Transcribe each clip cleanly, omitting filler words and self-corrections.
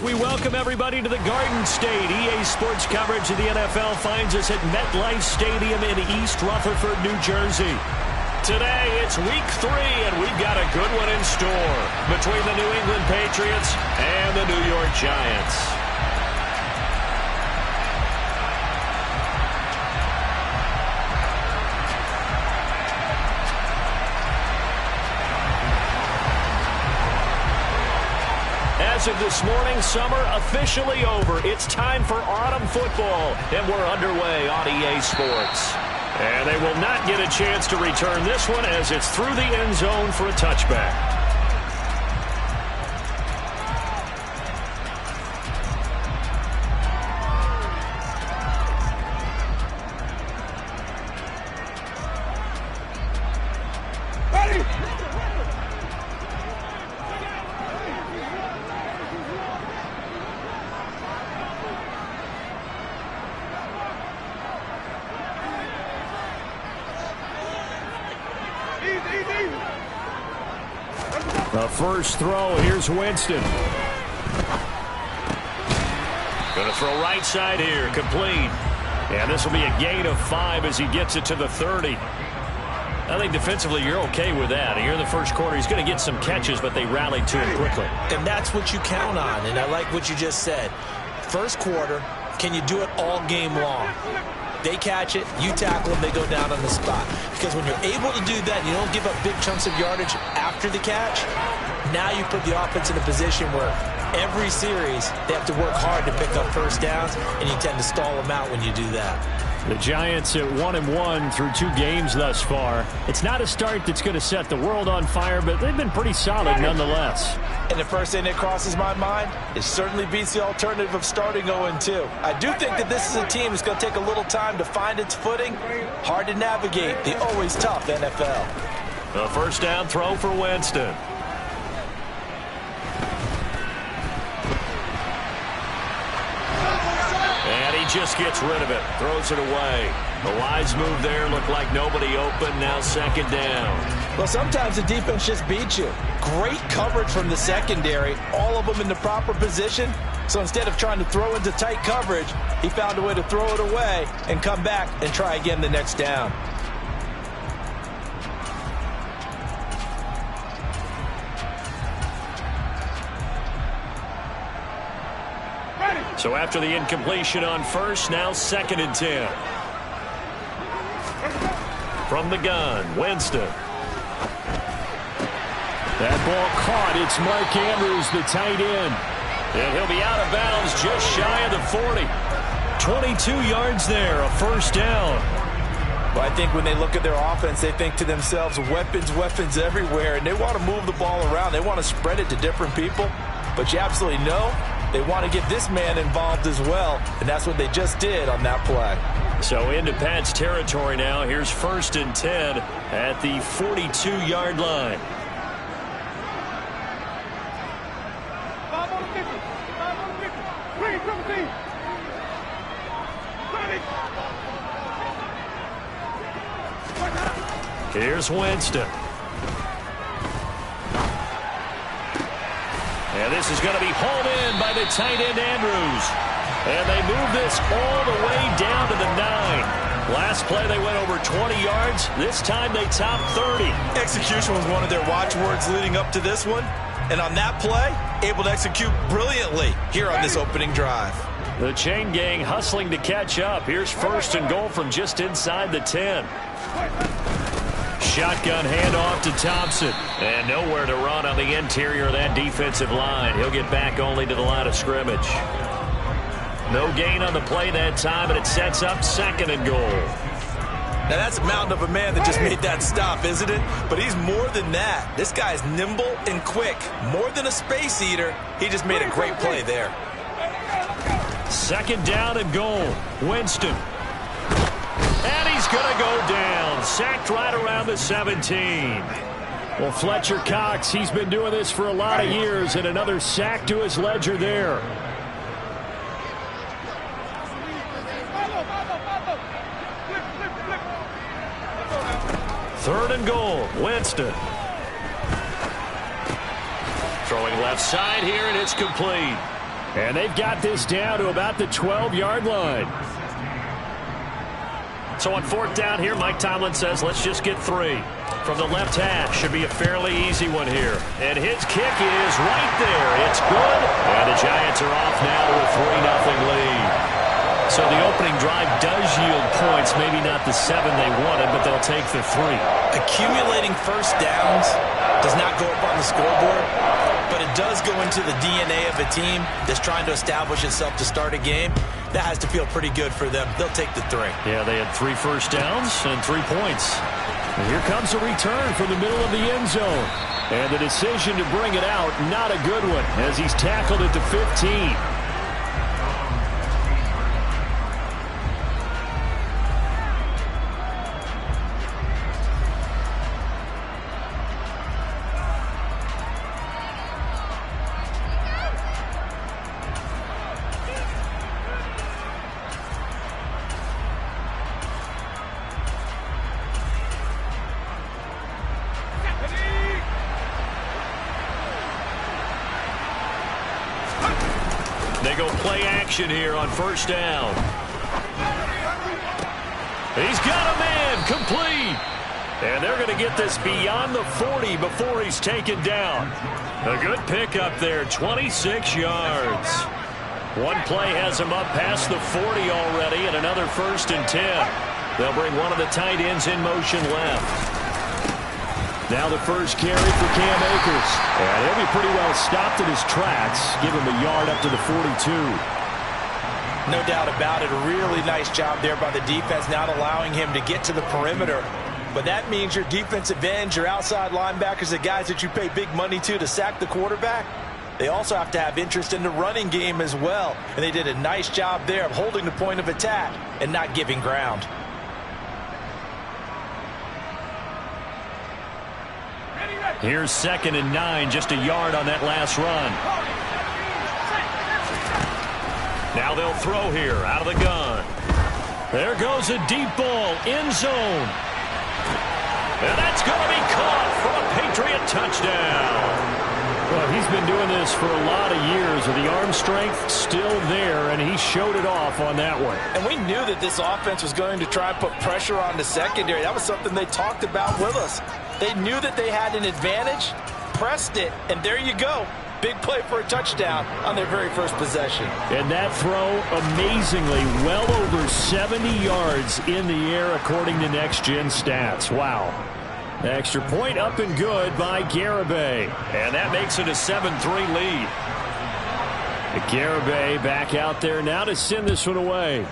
We welcome everybody to the Garden State. EA Sports coverage of the NFL finds us at MetLife Stadium in East Rutherford, New Jersey. Today, it's week 3, and we've got a good one in store between the New England Patriots and the New York Giants. As of this morning, summer officially over. It's time for autumn football, and we're underway on EA Sports. And they will not get a chance to return this one as it's through the end zone for a touchback. The first throw, here's Winston. Going to throw right side here, complete. And this will be a gain of 5 as he gets it to the 30. I think defensively you're okay with that. Here in the first quarter, he's going to get some catches, but they rallied to him quickly. And that's what you count on, and I like what you just said. First quarter, can you do it all game long? They catch it, you tackle them, they go down on the spot. Because when you're able to do that, you don't give up big chunks of yardage after the catch, now you put the offense in a position where every series they have to work hard to pick up first downs, and you tend to stall them out when you do that. The Giants at 1-1 through 2 games thus far. It's not a start that's going to set the world on fire, but they've been pretty solid nonetheless. And the first thing that crosses my mind, it certainly beats the alternative of starting 0-2. I do think that this is a team that's going to take a little time to find its footing. Hard to navigate the always tough NFL. The first down throw for Winston. And he just gets rid of it, throws it away. The wise move there, looked like nobody open, now second down. Well, sometimes the defense just beats you. Great coverage from the secondary, all of them in the proper position. So instead of trying to throw into tight coverage, he found a way to throw it away and come back and try again the next down. So after the incompletion on first, now 2nd and 10. From the gun, Winston. That ball caught. It's Mark Andrews, the tight end. And he'll be out of bounds just shy of the 40. 22 yards there, a first down. Well, I think when they look at their offense, they think to themselves, weapons, weapons everywhere, and they want to move the ball around. They want to spread it to different people. But you absolutely know they want to get this man involved as well, and that's what they just did on that play. So into Pat's territory now. Here's 1st and 10 at the 42-yard line. Here's Winston. And this is going to be hauled in by the tight end Andrews. And they move this all the way down to the 9. Last play they went over 20 yards. This time they topped 30. Execution was one of their watchwords leading up to this one. And on that play, able to execute brilliantly here on this opening drive. The chain gang hustling to catch up. Here's 1st and goal from just inside the 10. Shotgun handoff to Thompson. And nowhere to run on the interior of that defensive line. He'll get back only to the line of scrimmage. No gain on the play that time, and it sets up 2nd and goal. Now that's a mountain of a man that just made that stop, isn't it? But he's more than that. This guy's nimble and quick. More than a space eater, he just made a great play there. 2nd down and goal. Winston. And he's going to go down. Sacked right around the 17. Well, Fletcher Cox, he's been doing this for a lot of years, and another sack to his ledger there. 3rd and goal. Winston. Throwing left side here, and it's complete. And they've got this down to about the 12-yard line. So on 4th down here, Mike Tomlin says, let's just get 3. From the left hash, should be a fairly easy one here. And his kick is right there. It's good. And the Giants are off now to a 3-0 lead. So the opening drive does yield points, maybe not the 7 they wanted, but they'll take the 3. Accumulating first downs does not go up on the scoreboard, but it does go into the DNA of a team that's trying to establish itself to start a game. That has to feel pretty good for them. They'll take the 3. Yeah, they had 3 first downs and 3 points. And here comes a return from the middle of the end zone. And the decision to bring it out, not a good one, as he's tackled at the 15. They go play action here on 1st down. He's got a man complete. And they're going to get this beyond the 40 before he's taken down. A good pickup there, 26 yards. One play has him up past the 40 already, and another 1st and 10. They'll bring one of the tight ends in motion left. Now the first carry for Cam Akers. And he'll be pretty well stopped in his tracks. Give him a yard up to the 42. No doubt about it. A really nice job there by the defense, not allowing him to get to the perimeter. But that means your defensive ends, your outside linebackers, the guys that you pay big money to sack the quarterback, they also have to have interest in the running game as well. And they did a nice job there of holding the point of attack and not giving ground. Here's 2nd and 9, just a yard on that last run. Now they'll throw here out of the gun. There goes a deep ball, end zone. And that's going to be caught for a Patriot touchdown. Well, he's been doing this for a lot of years, with the arm strength still there, and he showed it off on that one. And we knew that this offense was going to try and put pressure on the secondary. That was something they talked about with us. They knew that they had an advantage, pressed it, and there you go. Big play for a touchdown on their very first possession. And that throw, amazingly, well over 70 yards in the air, according to Next Gen Stats. Wow. Extra point up and good by Garibay. And that makes it a 7-3 lead. Garibay back out there now to send this one away.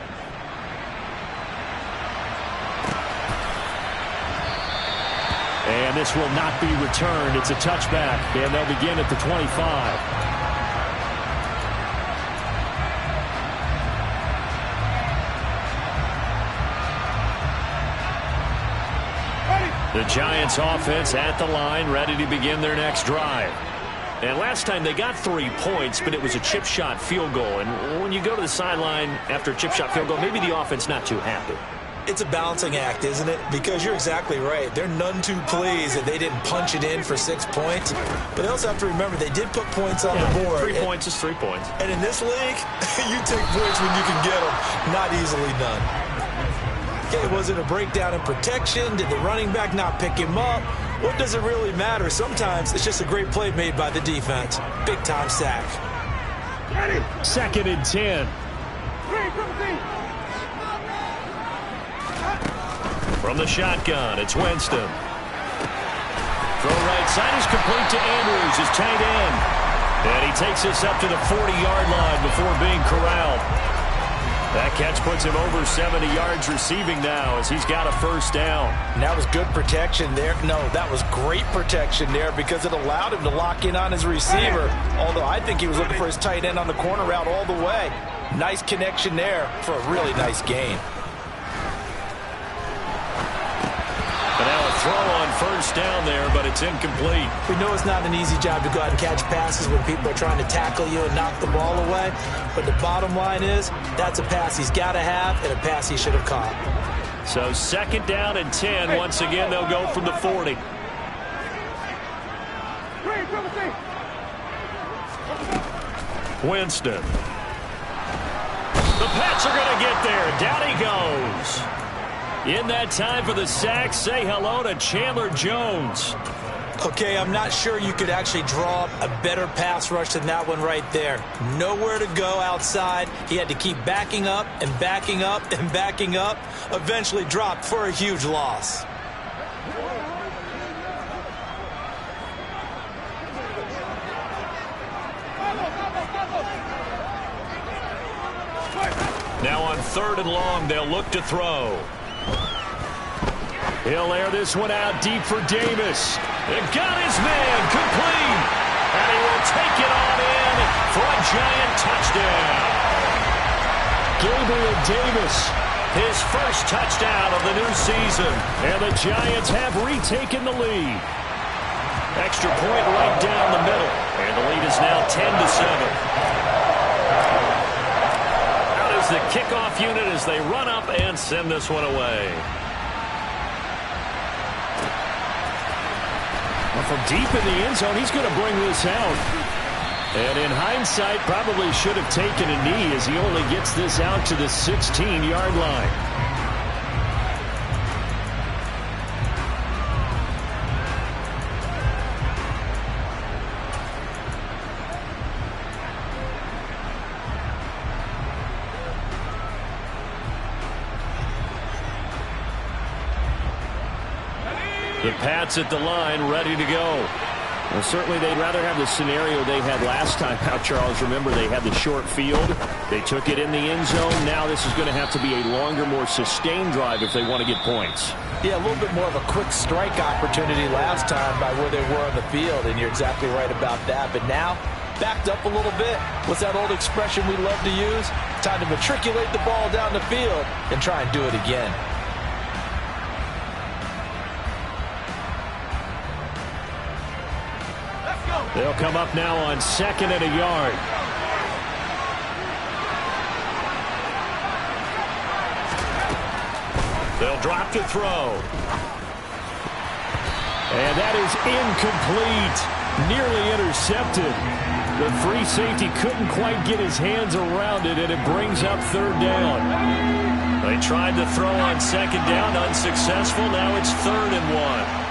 And this will not be returned. It's a touchback, and they'll begin at the 25. The Giants offense at the line, ready to begin their next drive. And last time they got 3 points, but it was a chip shot field goal. And when you go to the sideline after a chip shot field goal, maybe the offense not too happy. It's a balancing act, isn't it? Because you're exactly right. They're none too pleased that they didn't punch it in for 6 points. But they also have to remember they did put points on the board. 3 points is 3 points. And in this league, you take points when you can get them. Not easily done. Okay, was it a breakdown in protection? Did the running back not pick him up? What does it really matter? Sometimes it's just a great play made by the defense. Big-time sack. 2nd and 10. From the shotgun, it's Winston. Throw right side is complete to Andrews, his tight end. And he takes this up to the 40-yard line before being corralled. That catch puts him over 70 yards receiving now as he's got a first down. And that was good protection there. No, that was great protection there because it allowed him to lock in on his receiver. Although I think he was looking for his tight end on the corner route all the way. Nice connection there for a really nice gain. But now a throw on first down there, but it's incomplete. We know it's not an easy job to go out and catch passes when people are trying to tackle you and knock the ball away. But the bottom line is, that's a pass he's got to have and a pass he should have caught. So 2nd down and 10. Once again, they'll go from the 40. Winston. The Pats are going to get there. Down he goes. In that time for the sack, say hello to Chandler Jones. Okay, I'm not sure you could actually draw a better pass rush than that one right there. Nowhere to go outside. He had to keep backing up and backing up and backing up. Eventually dropped for a huge loss. Now on 3rd and long, they'll look to throw. He'll air this one out deep for Davis. It got his man complete. And he will take it on in for a giant touchdown. Gabriel Davis, his first touchdown of the new season. And the Giants have retaken the lead. Extra point right down the middle. And the lead is now 10-7. The kickoff unit as they run up and send this one away. Well, from deep in the end zone, he's going to bring this out. And in hindsight, probably should have taken a knee as he only gets this out to the 16-yard line. The Pats at the line, ready to go. Well, certainly they'd rather have the scenario they had last time out, Charles. Remember, they had the short field. They took it in the end zone. Now this is going to have to be a longer, more sustained drive if they want to get points. Yeah, a little bit more of a quick strike opportunity last time by where they were on the field, and you're exactly right about that. But now, backed up a little bit. What's that old expression we love to use? Time to matriculate the ball down the field and try and do it again. They'll come up now on 2nd and a yard. They'll drop to throw. And that is incomplete. Nearly intercepted. The free safety couldn't quite get his hands around it, and it brings up 3rd down. They tried to throw on 2nd down, unsuccessful. Now it's 3rd and 1.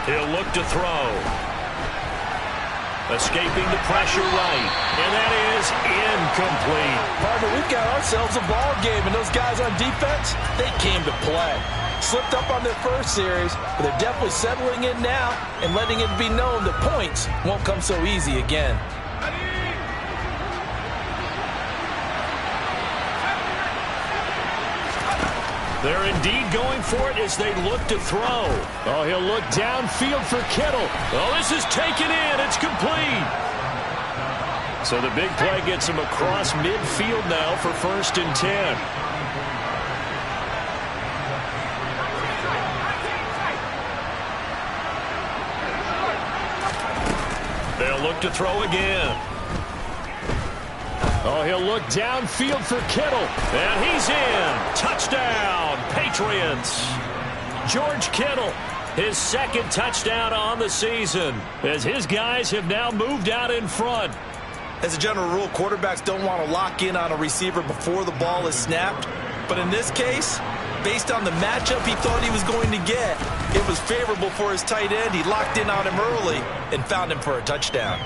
He'll look to throw. Escaping the pressure right. And that is incomplete. Partner, we've got ourselves a ball game, and those guys on defense, they came to play. Slipped up on their first series, but they're definitely settling in now and letting it be known that points won't come so easy again. They're indeed going for it as they look to throw. Oh, he'll look downfield for Kittle. Oh, this is taken in. It's complete. So the big play gets him across midfield now for 1st and 10. They'll look to throw again. Oh, he'll look downfield for Kittle. And he's in. Touchdown, Patriots. George Kittle, his 2nd touchdown on the season, as his guys have now moved out in front. As a general rule, quarterbacks don't want to lock in on a receiver before the ball is snapped. But in this case, based on the matchup he thought he was going to get, it was favorable for his tight end. He locked in on him early and found him for a touchdown.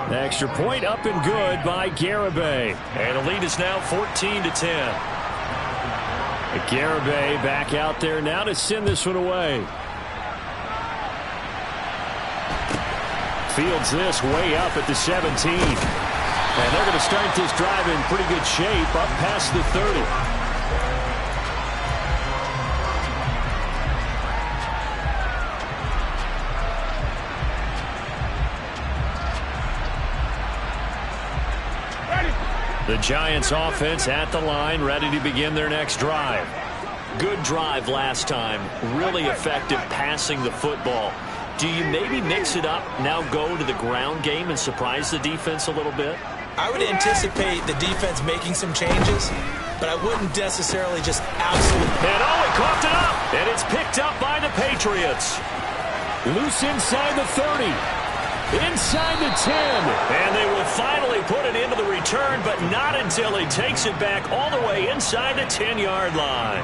The extra point up and good by Garibay. And the lead is now 14-10. Garibay back out there now to send this one away. Fields this way up at the 17. And they're going to start this drive in pretty good shape up past the 30. The Giants offense at the line, ready to begin their next drive. Good drive last time. Really effective passing the football. Do you maybe mix it up, now go to the ground game and surprise the defense a little bit? I would anticipate the defense making some changes, but I wouldn't necessarily just absolutely. And oh, it coughed it up, and it's picked up by the Patriots. Loose inside the 30. Inside the 10. And they will finally put it into the return, but not until he takes it back all the way inside the 10-yard line.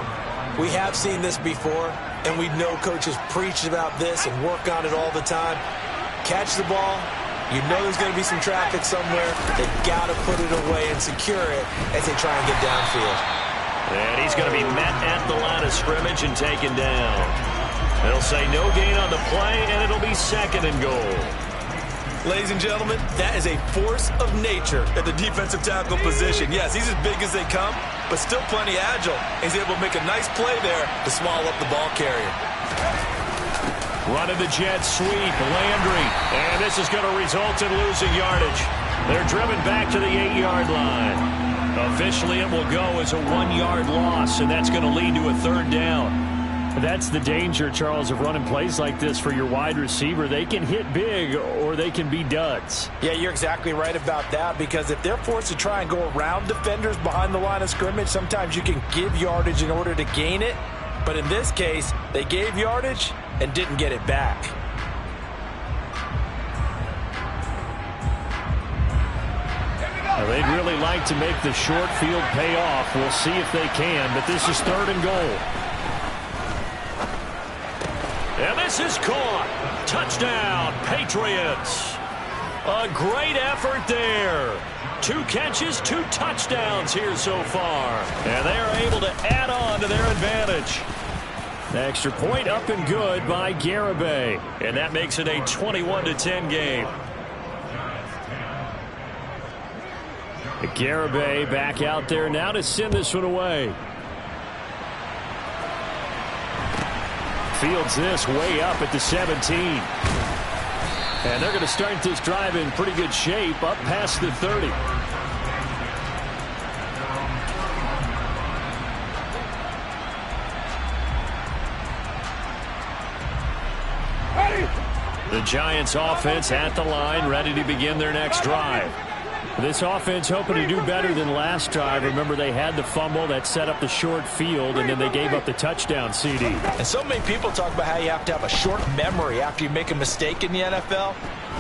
We have seen this before, and we know coaches preach about this and work on it all the time. Catch the ball. You know there's going to be some traffic somewhere. They've got to put it away and secure it as they try and get downfield. And he's going to be met at the line of scrimmage and taken down. They'll say no gain on the play, and it'll be 2nd and goal. Ladies and gentlemen, that is a force of nature at the defensive tackle position. Yes, he's as big as they come, but still plenty agile. He's able to make a nice play there to swallow up the ball carrier. Running the jet sweep, Landry. And this is going to result in losing yardage. They're driven back to the 8-yard line. Officially, it will go as a 1-yard loss, and that's going to lead to a 3rd down. That's the danger, Charles, of running plays like this for your wide receiver. They can hit big or they can be duds. Yeah, you're exactly right about that, because if they're forced to try and go around defenders behind the line of scrimmage, sometimes you can give yardage in order to gain it. But in this case, they gave yardage and didn't get it back. Now, they'd really like to make the short field pay off. We'll see if they can, but this is 3rd and goal. And this is caught. Touchdown, Patriots. A great effort there. 2 catches, 2 touchdowns here so far. And they are able to add on to their advantage. Extra point up and good by Garibay. And that makes it a 21-10 game. Garibay back out there now to send this one away. Fields this way up at the 17. And they're going to start this drive in pretty good shape up past the 30. The Giants offense at the line, ready to begin their next drive. This offense hoping to do better than last drive. Remember, they had the fumble that set up the short field, and then they gave up the touchdown CD. And so many people talk about how you have to have a short memory after you make a mistake in the NFL.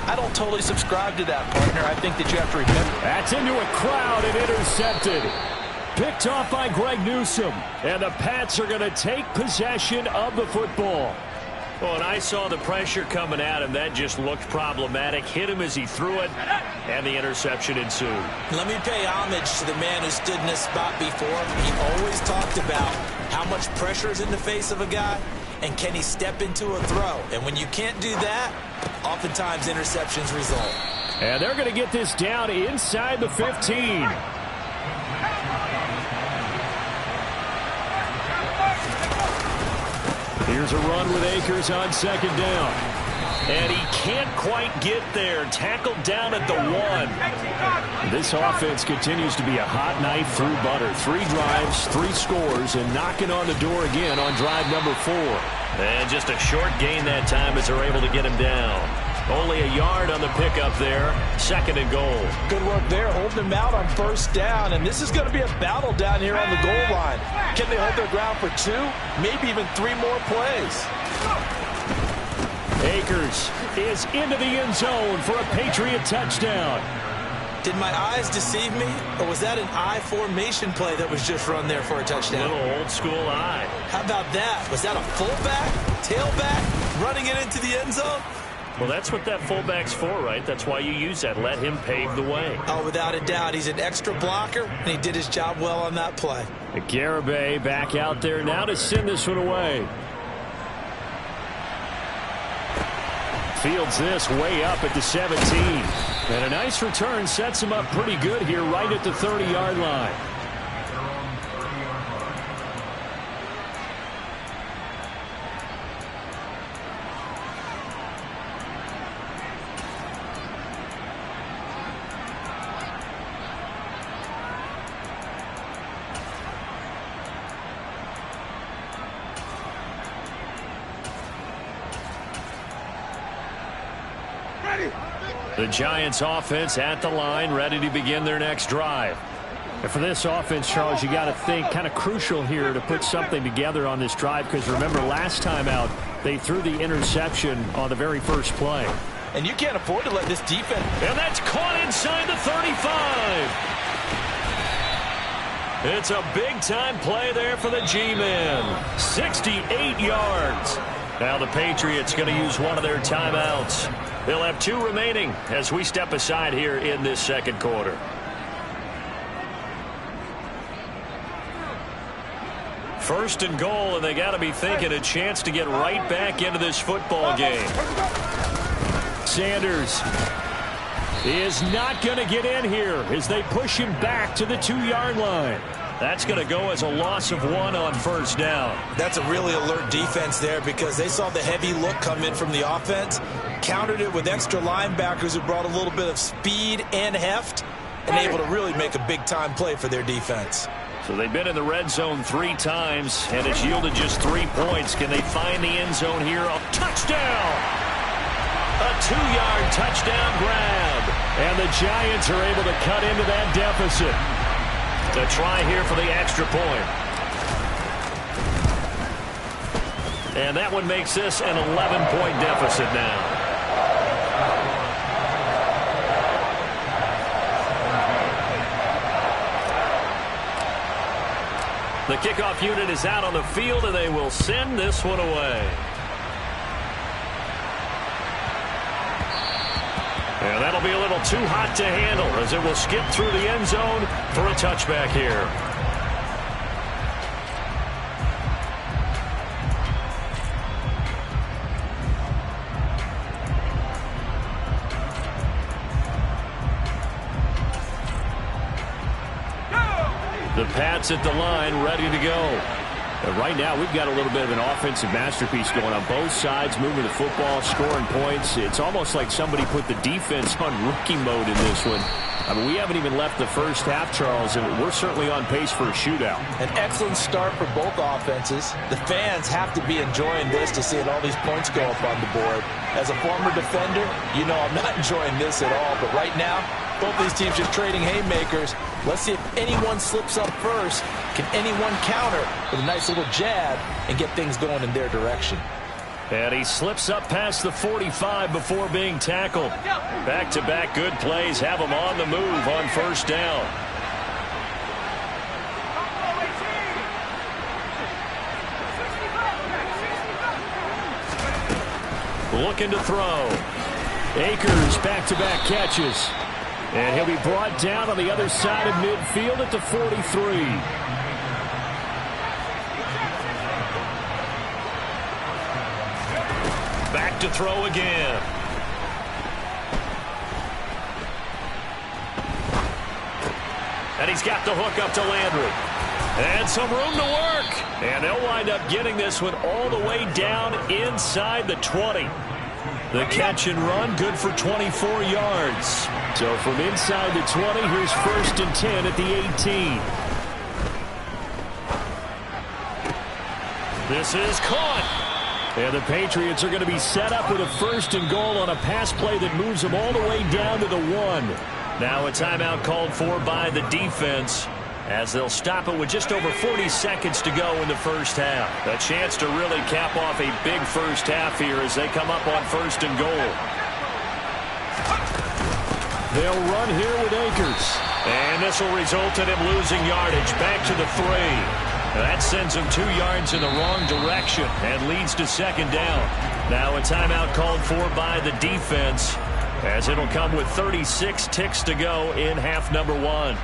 I don't totally subscribe to that, partner. I think that you have to remember. That's into a crowd and intercepted. Picked off by Greg Newsome. And the Pats are going to take possession of the football. Well, and I saw the pressure coming at him. That just looked problematic. Hit him as he threw it, and the interception ensued. Let me pay homage to the man who stood in this spot before. He always talked about how much pressure is in the face of a guy, and can he step into a throw. And when you can't do that, oftentimes interceptions result. And they're going to get this down inside the 15. Here's a run with Akers on 2nd down. And he can't quite get there. Tackled down at the 1. This offense continues to be a hot knife through butter. 3 drives, 3 scores, and knocking on the door again on drive number 4. And just a short gain that time as they're able to get him down. Only a yard on the pickup there. 2nd and goal. Good work there, holding him out on 1st down. And this is going to be a battle down here on the goal line. Can they hold their ground for 2? Maybe even 3 more plays. Akers is into the end zone for a Patriot touchdown. Did my eyes deceive me, or was that an I formation play that was just run there for a touchdown? A little old school eye. How about that? Was that a fullback, tailback, running it into the end zone? Well, that's what that fullback's for, right? That's why you use that. Let him pave the way. Oh, without a doubt. He's an extra blocker, and he did his job well on that play. Garibay back out there now to send this one away. Fields this way up at the 17. And a nice return sets him up pretty good here right at the 30-yard line. The Giants offense at the line, ready to begin their next drive. And for this offense, Charles, you got to think kind of crucial here to put something together on this drive, because remember last time out, They threw the interception on the very first play. And you can't afford to let this defense. And that's caught inside the 35. It's a big-time play there for the G-Men. 68 yards. Now the Patriots going to use one of their timeouts. They'll have 2 remaining as we step aside here in this second quarter. First and goal, and they got to be thinking a chance to get right back into this football game. Sanders is not going to get in here as they push him back to the 2-yard line. That's going to go as a loss of 1 on first down. That's a really alert defense there because they saw the heavy look come in from the offense, countered it with extra linebackers who brought a little bit of speed and heft, and able to really make a big-time play for their defense. So they've been in the red zone 3 times, and it's yielded just 3 points. Can they find the end zone here? A touchdown! A 2-yard touchdown grab. And the Giants are able to cut into that deficit. To try here for the extra point. And that one makes this an 11-point deficit now. The kickoff unit is out on the field, and they will send this one away. And that'll be a little too hot to handle as it will skip through the end zone for a touchback here. The Pats at the line, ready to go. Right now, we've got a little bit of an offensive masterpiece going on both sides, moving the football, scoring points. It's almost like somebody put the defense on rookie mode in this one. I mean, we haven't even left the first half, Charles, and we're certainly on pace for a shootout. An excellent start for both offenses. The fans have to be enjoying this to see all these points go up on the board. As a former defender, you know I'm not enjoying this at all, but right now, both these teams just trading haymakers. Let's see if anyone slips up first. Can anyone counter with a nice little jab and get things going in their direction? And he slips up past the 45 before being tackled. Back-to-back good plays have him on the move on first down. Looking to throw. Akers back-to-back catches. And he'll be brought down on the other side of midfield at the 43. Back to throw again. And he's got the hook up to Landry. And some room to work. And they'll wind up getting this one all the way down inside the 20. The catch and run, good for 24 yards. So from inside the 20, here's 1st and 10 at the 18. This is caught. And the Patriots are going to be set up with a 1st and goal on a pass play that moves them all the way down to the 1. Now a timeout called for by the defense, as they'll stop it with just over 40 seconds to go in the first half. A chance to really cap off a big first half here as they come up on 1st and goal. They'll run here with Akers. And this will result in him losing yardage back to the 3. That sends him 2 yards in the wrong direction and leads to 2nd down. Now a timeout called for by the defense, as it'll come with 36 ticks to go in half number 1.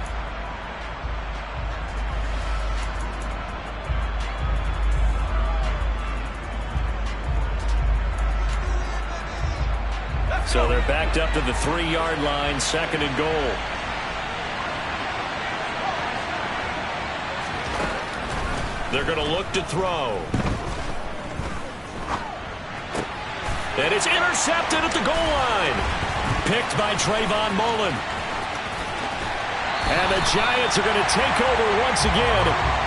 So they're backed up to the 3-yard line, 2nd and goal. They're going to look to throw. And it's intercepted at the goal line. Picked by Trayvon Mullen. And the Giants are going to take over once again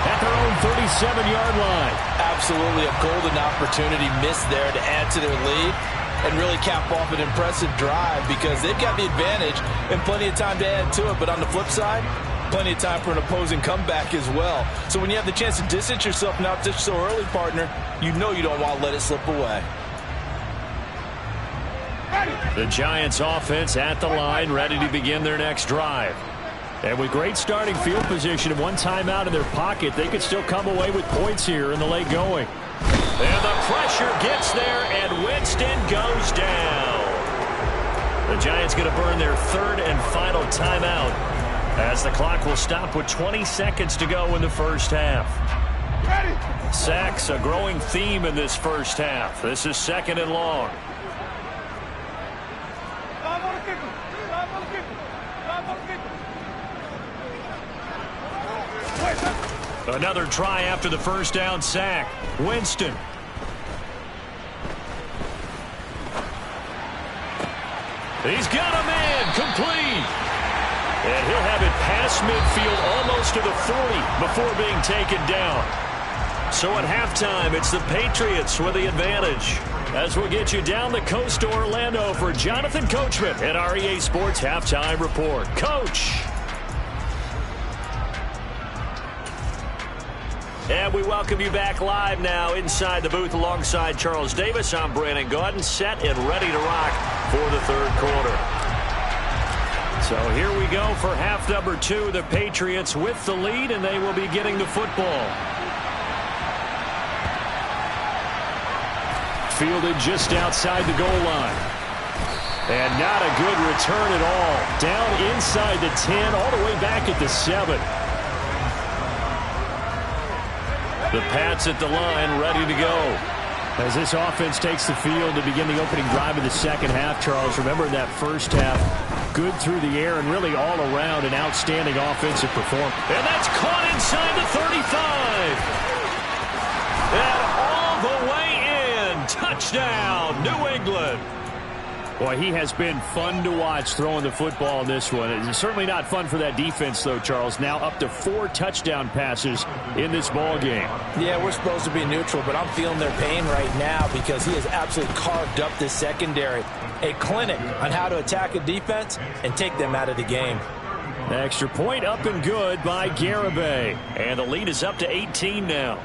at their own 37-yard line. Absolutely a golden opportunity missed there to add to their lead and really cap off an impressive drive, because they've got the advantage and plenty of time to add to it. But on the flip side, plenty of time for an opposing comeback as well. So when you have the chance to distance yourself now just so early, partner, you know you don't want to let it slip away. The Giants offense at the line, ready to begin their next drive. And with great starting field position and one timeout in their pocket, they could still come away with points here in the late going. And the pressure gets there, and Winston goes down. The Giants going to burn their third and final timeout as the clock will stop with 20 seconds to go in the first half. Sacks, a growing theme in this first half. This is 2nd and long. Another try after the first down sack. Winston. He's got a man complete. And he'll have it past midfield almost to the 40 before being taken down. So at halftime, it's the Patriots with the advantage. As we'll get you down the coast to Orlando for Jonathan Coachman at our EA Sports Halftime Report. Coach. And we welcome you back live now inside the booth alongside Charles Davis. I'm Brandon Gaudin, set and ready to rock for the third quarter. So here we go for half number 2. The Patriots with the lead, and they will be getting the football. Fielded just outside the goal line. And not a good return at all. Down inside the 10, all the way back at the 7. The Pats at the line, ready to go. As this offense takes the field to begin the opening drive of the second half, Charles, remember that first half, good through the air and really all around an outstanding offensive performance. And that's caught inside the 35. And all the way in. Touchdown, New England. Boy, he has been fun to watch throwing the football in this one. It's certainly not fun for that defense, though, Charles. Now up to 4 touchdown passes in this ball game. Yeah, we're supposed to be neutral, but I'm feeling their pain right now because he has absolutely carved up this secondary. A clinic on how to attack a defense and take them out of the game. Extra point up and good by Garibay. And the lead is up to 18 now.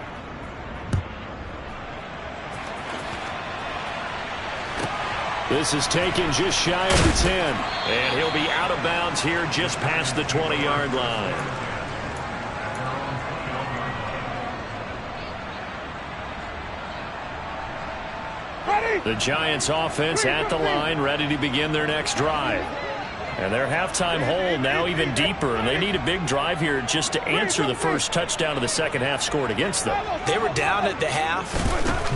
This is taken just shy of the 10. And he'll be out of bounds here just past the 20-yard line. The Giants offense at the line, ready to begin their next drive. And their halftime hole now even deeper, and they need a big drive here just to answer the first touchdown of the second half scored against them. They were down at the half.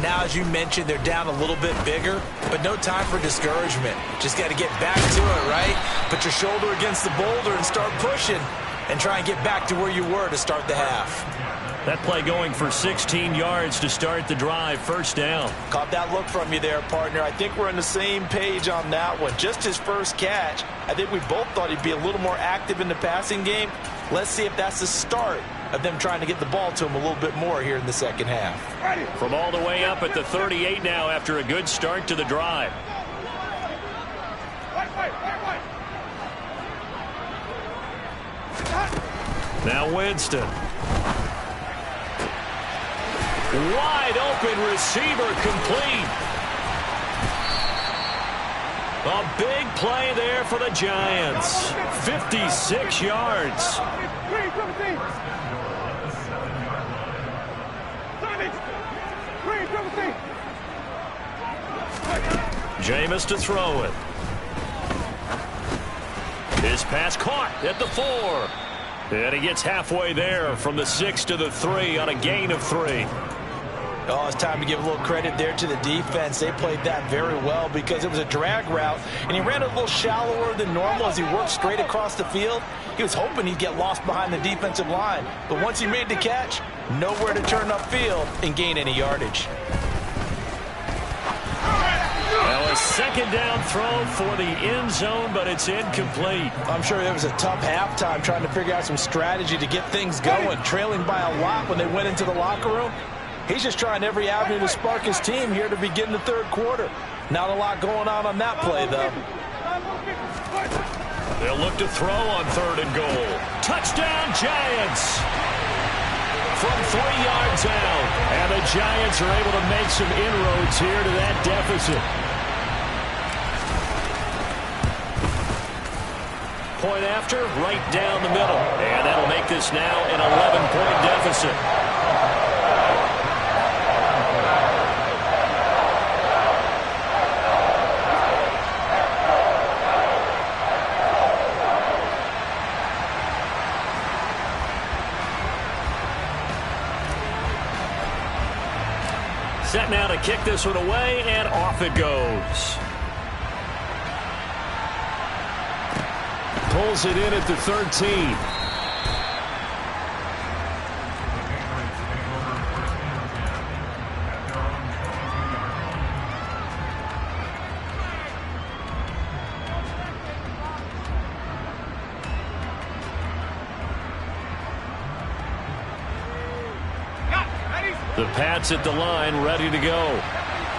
Now, as you mentioned, they're down a little bit bigger, but no time for discouragement. Just got to get back to it, right? Put your shoulder against the boulder and start pushing and try and get back to where you were to start the half. That play going for 16 yards to start the drive, first down. Caught that look from you there, partner. I think we're on the same page on that one. Just his first catch. I think we both thought he'd be a little more active in the passing game. Let's see if that's the start of them trying to get the ball to him a little bit more here in the second half. From all the way up at the 38 now after a good start to the drive. Now Winston. Wide open receiver complete. A big play there for the Giants. 56 yards. Jameis to throw it. His pass caught at the 4. And he gets halfway there from the 6 to the 3 on a gain of 3. Oh, it's time to give a little credit there to the defense. They played that very well because it was a drag route, and he ran a little shallower than normal as he worked straight across the field. He was hoping he'd get lost behind the defensive line, but once he made the catch, nowhere to turn upfield and gain any yardage. Well, a second down throw for the end zone, but it's incomplete. I'm sure it was a tough halftime trying to figure out some strategy to get things going, trailing by a lot when they went into the locker room. He's just trying every avenue to spark his team here to begin the third quarter. Not a lot going on that play, though. They'll look to throw on 3rd and goal. Touchdown, Giants! From 3 yards out. And the Giants are able to make some inroads here to that deficit. Point after, right down the middle. And that'll make this now an 11-point deficit. Set now to kick this one away, and off it goes. Pulls it in at the 13. The Pats at the line, ready to go.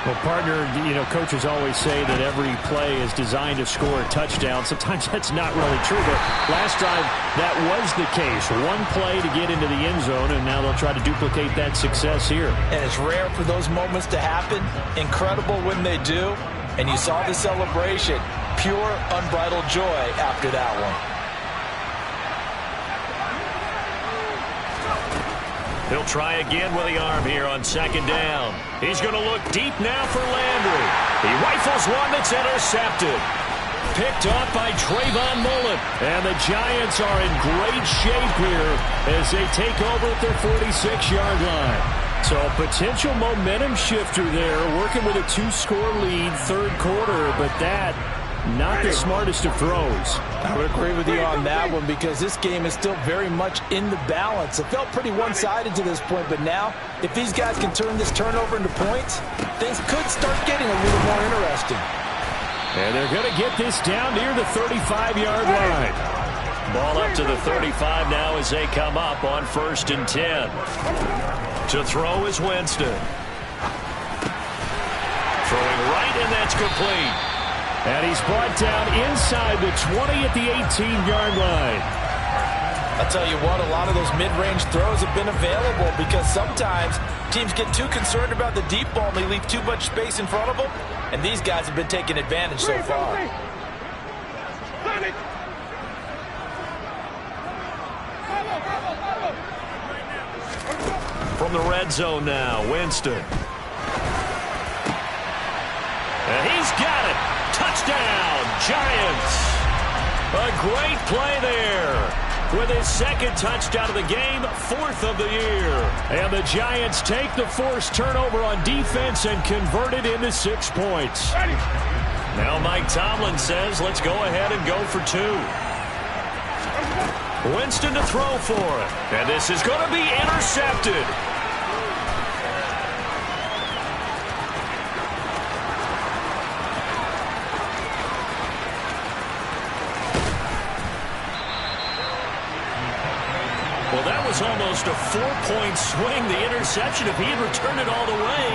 Well, partner, coaches always say that every play is designed to score a touchdown. Sometimes that's not really true, but last drive, that was the case. One play to get into the end zone, and now they'll try to duplicate that success here. And it's rare for those moments to happen. Incredible when they do. And you saw the celebration. Pure, unbridled joy after that one. He'll try again with the arm here on 2nd down. He's going to look deep now for Landry. He rifles one that's intercepted. Picked off by Trayvon Mullen. And the Giants are in great shape here as they take over at their 46-yard line. So potential momentum shifter there, working with a 2-score lead, 3rd quarter, but that not the smartest of throws. I would agree with you on that one because this game is still very much in the balance. It felt pretty one-sided to this point, but now if these guys can turn this turnover into points, things could start getting a little more interesting. And they're going to get this down near the 35-yard line. Ball up to the 35 now as they come up on 1st and 10. To throw is Winston. Throwing right, and that's complete. And he's brought down inside the 20 at the 18-yard line. I'll tell you what, a lot of those mid-range throws have been available because sometimes teams get too concerned about the deep ball and they leave too much space in front of them, and these guys have been taking advantage so far. From the red zone now, Winston. And he's got it. Touchdown, Giants. A great play there. With his 2nd touchdown of the game, 4th of the year. And the Giants take the forced turnover on defense and convert it into 6 points. Now Mike Tomlin says, let's go ahead and go for 2. Winston to throw for it. And this is going to be intercepted. Well, that was almost a 4-point swing. The interception, if he had returned it all the way,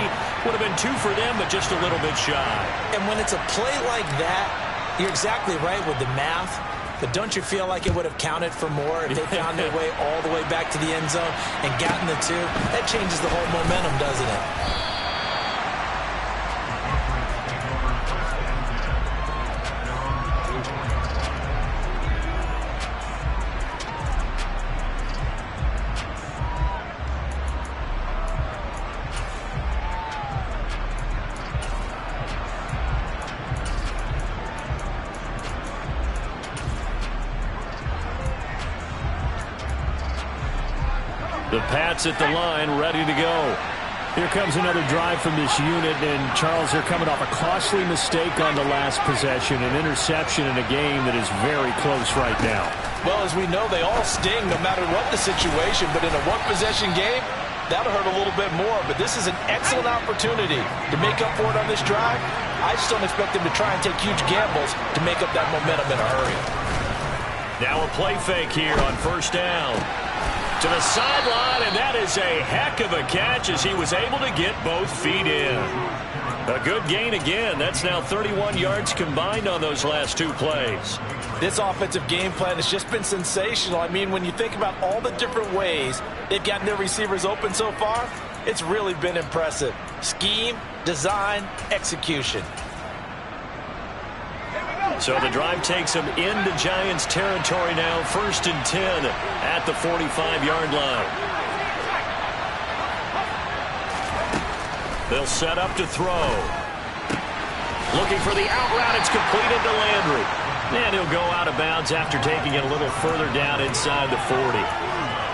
would have been 2 for them, but just a little bit shy. And when it's a play like that, you're exactly right with the math. But don't you feel like it would have counted for more if they found their way all the way back to the end zone and gotten the 2? That changes the whole momentum, doesn't it? The Pats at the line, ready to go. Here comes another drive from this unit, and Charles, they're coming off a costly mistake on the last possession, an interception in a game that is very close right now. Well, as we know, they all sting no matter what the situation, but in a one-possession game, that'll hurt a little bit more. But this is an excellent opportunity to make up for it on this drive. I just don't expect them to try and take huge gambles to make up that momentum in a hurry. Now a play fake here on 1st down. To the sideline, and that is a heck of a catch as he was able to get both feet in. A good gain again. That's now 31 yards combined on those last 2 plays. This offensive game plan has just been sensational. I mean, when you think about all the different ways they've gotten their receivers open so far, it's really been impressive. Scheme, design, execution. So the drive takes them into Giants territory now. 1st and 10 at the 45-yard line. They'll set up to throw. Looking for the out route. It's completed to Landry. And he'll go out of bounds after taking it a little further down inside the 40.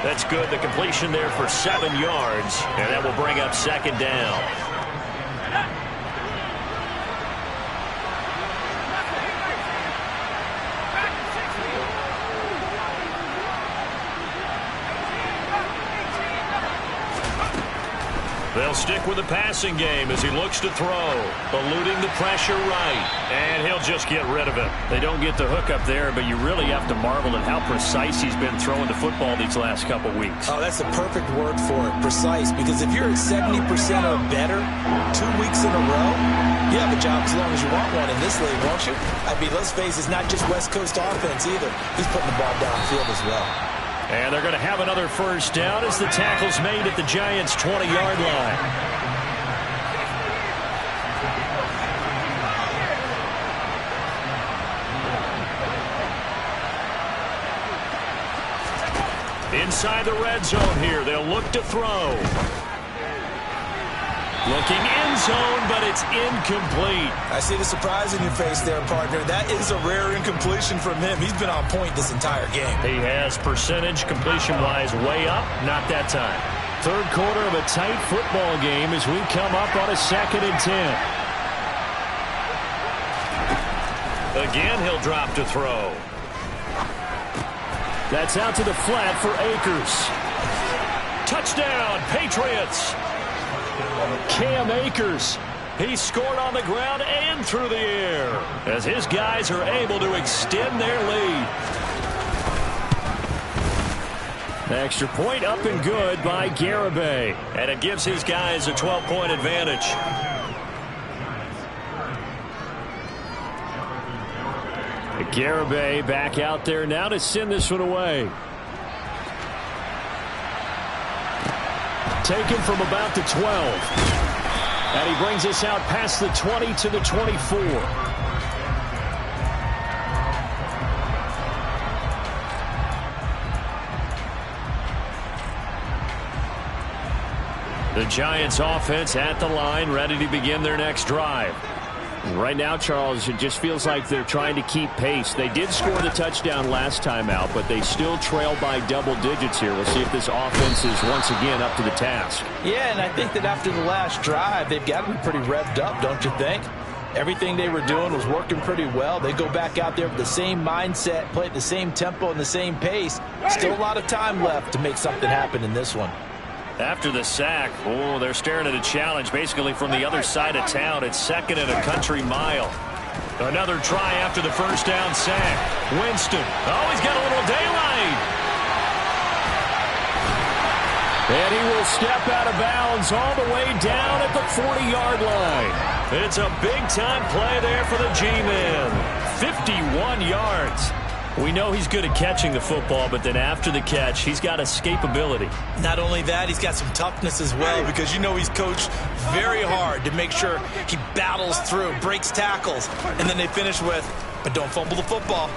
That's good. The completion there for 7 yards. And that will bring up 2nd down. They'll stick with the passing game as he looks to throw. Eluding the pressure right. And he'll just get rid of it. They don't get the hook up there, but you really have to marvel at how precise he's been throwing the football these last couple weeks. Oh, that's the perfect word for it, precise. Because if you're at 70% or better 2 weeks in a row, you have a job as long as you want one in this league, won't you? I mean, let's face it, it's not just West Coast offense either. He's putting the ball downfield as well. And they're going to have another 1st down as the tackle's made at the Giants' 20-yard line. Inside the red zone here, they'll look to throw. Looking end zone, but it's incomplete. I see the surprise in your face there, partner. That is a rare incompletion from him. He's been on point this entire game. He has percentage completion-wise way up, not that time. 3rd quarter of a tight football game as we come up on a 2nd and 10. Again, he'll drop to throw. That's out to the flat for Akers. Touchdown, Patriots. Cam Akers. He scored on the ground and through the air as his guys are able to extend their lead. The extra point up and good by Garibay. And it gives his guys a 12-point advantage. Garibay back out there now to send this one away. Taken from about the 12. And he brings us out past the 20 to the 24. The Giants offense at the line, ready to begin their next drive. Right now, Charles, it just feels like they're trying to keep pace. They did score the touchdown last time out, but they still trail by double digits here. We'll see if this offense is once again up to the task. Yeah, and I think that after the last drive, they've got to be pretty revved up, don't you think? Everything they were doing was working pretty well. They go back out there with the same mindset, play at the same tempo and the same pace. Still a lot of time left to make something happen in this one. After the sack, oh, they're staring at a challenge basically from the other side of town. It's 2nd and a country mile. Another try after the 1st down sack. Winston. Oh, he's got a little daylight. And he will step out of bounds all the way down at the 40-yard line. It's a big-time play there for the G-Men. 51 yards. We know he's good at catching the football, but then after the catch, he's got escapability. Not only that, he's got some toughness as well because you know he's coached very hard to make sure he battles through, breaks tackles, and then they finish with, but don't fumble the football.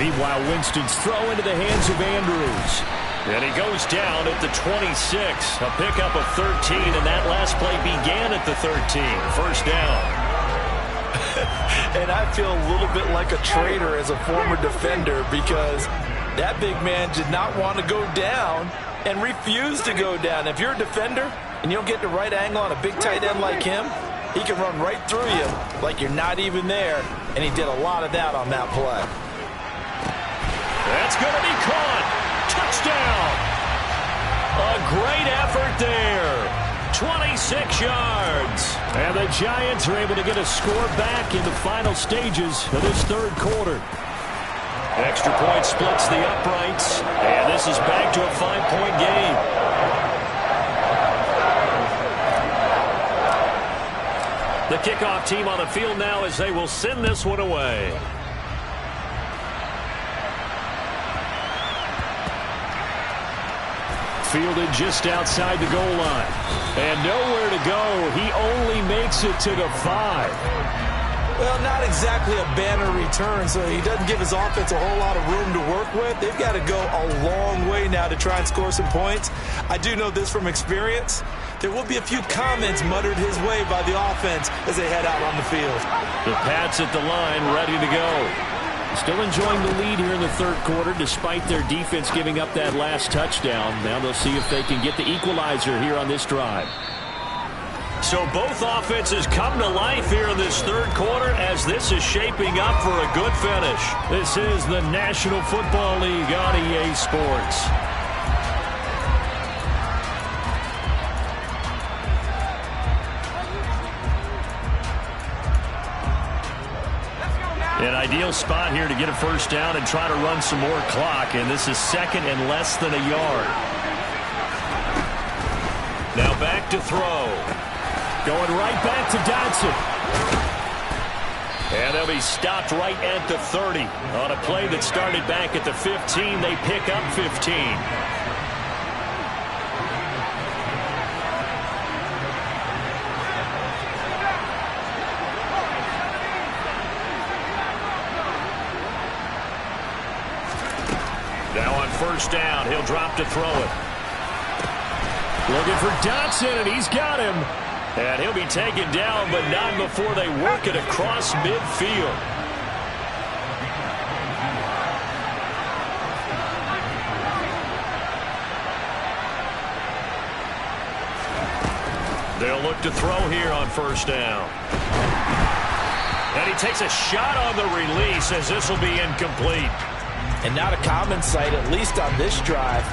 Meanwhile, Winston's throw into the hands of Andrews. And he goes down at the 26. A pickup of 13, and that last play began at the 13. 1st down. And I feel a little bit like a traitor as a former defender because that big man did not want to go down and refused to go down. If you're a defender and you don't get the right angle on a big tight end like him, he can run right through you like you're not even there, and he did a lot of that on that play. That's going to be caught. Touchdown. A great effort there. 26 yards. And the Giants are able to get a score back in the final stages of this 3rd quarter. Extra point splits the uprights. And this is back to a 5-point game. The kickoff team on the field now as they will send this one away. Fielded just outside the goal line. And nowhere to go. He only makes it to the 5. Well, not exactly a banner return, so he doesn't give his offense a whole lot of room to work with. They've got to go a long way now to try and score some points. I do know this from experience. There will be a few comments muttered his way by the offense as they head out on the field. The Pats at the line, ready to go. Still enjoying the lead here in the third quarter despite their defense giving up that last touchdown. Now they'll see if they can get the equalizer here on this drive. So both offenses come to life here in this third quarter as this is shaping up for a good finish. This is the National Football League on EA Sports. An ideal spot here to get a first down and try to run some more clock, and this is second and less than a yard. Now back to throw. Going right back to Dodson. And they'll be stopped right at the 30. On a play that started back at the 15, they pick up 15. Now on first down, he'll drop to throw it. Looking for Dodson, and he's got him. And he'll be taken down, but not before they work it across midfield. They'll look to throw here on first down. And he takes a shot on the release as this will be incomplete. And not a common sight, at least on this drive.